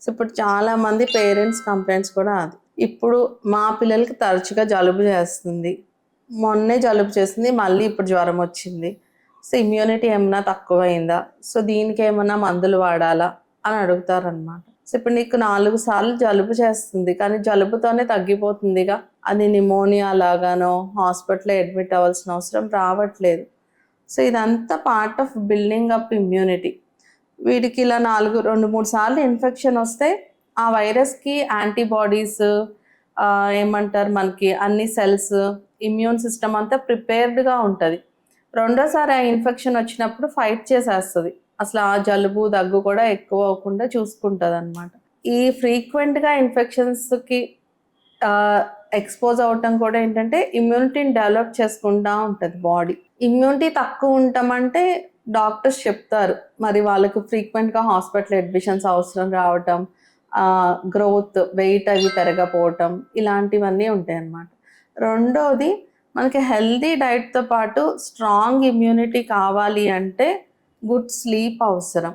So ఇప్పుడు చాలామంది parents complaints కూడా అది. ఇప్పుడు మా పిల్లలకి తరచుగా జలుబు చేస్తుంది. మొన్నే జలుబు చేసింది. మళ్ళీ ఇప్పుడు జ్వరం వచ్చింది. సో ఇమ్యూనిటీ ఏమన్నా తక్కువయిందా? సో దీనికేమన్నా మందులు వాడాలా? అని అడుగుతారనమాట. సో ఇప్పుడు నీకు 4 సార్లు జలుబు చేస్తుంది. కానీ జలుబుతోనే తగ్గిపోతుందిగా. అది నిమోనియా లాగానో హాస్పిటల్‌లో అడ్మిట్ అవ్వాల్సిన అవసరం రావట్లేదు. సో ఇదంతా part of building up immunity. వీడికి ఇలా 2, 3 సార్లు ఇన్ఫెక్షన్ వస్తే ఆ వైరస్‌కి యాంటీబాడీస్ ఏమంటారు మనకి అన్ని సెల్స్, ఇమ్యూన్ సిస్టమ్ అంతా ప్రిపేర్డ్‌గా ఉంటది. రెండోసారి ఆ ఇన్ఫెక్షన్ వచ్చినప్పుడు ఫైట్ చేసేస్తది. అసలు ఆ జలుబు, దగ్గు కూడా ఎక్కువ అవ్వకుండా చూసుకుంటదనమాట. ఈ ఫ్రీక్వెంట్‌గా ఇన్ఫెక్షన్స్‌కి ఎక్స్‌పోజ్ అవ్వటం కూడా ఏంటంటే ఇమ్యూనిటీని డెవలప్ చేసుకుంటా ఉంటది బాడీ. ఇమ్యూనిటీ తక్కువ ఉండటమంటే డాక్టర్స్ చెప్తారు. మరి వాళ్ళకి ఫ్రీక్వెంట్‌గా హాస్పిటల్ అడ్మిషన్స్ అవసరం రావటం, గ్రోత్, వెయిట్ అవి పెరగపోవటం ఇలాంటివన్నీ ఉంటాయన్నమాట. రెండోది మనకి హెల్తీ డైట్‌తో పాటు స్ట్రాంగ్ ఇమ్యూనిటీ కావాలి అంటే గుడ్ స్లీప్ అవసరం.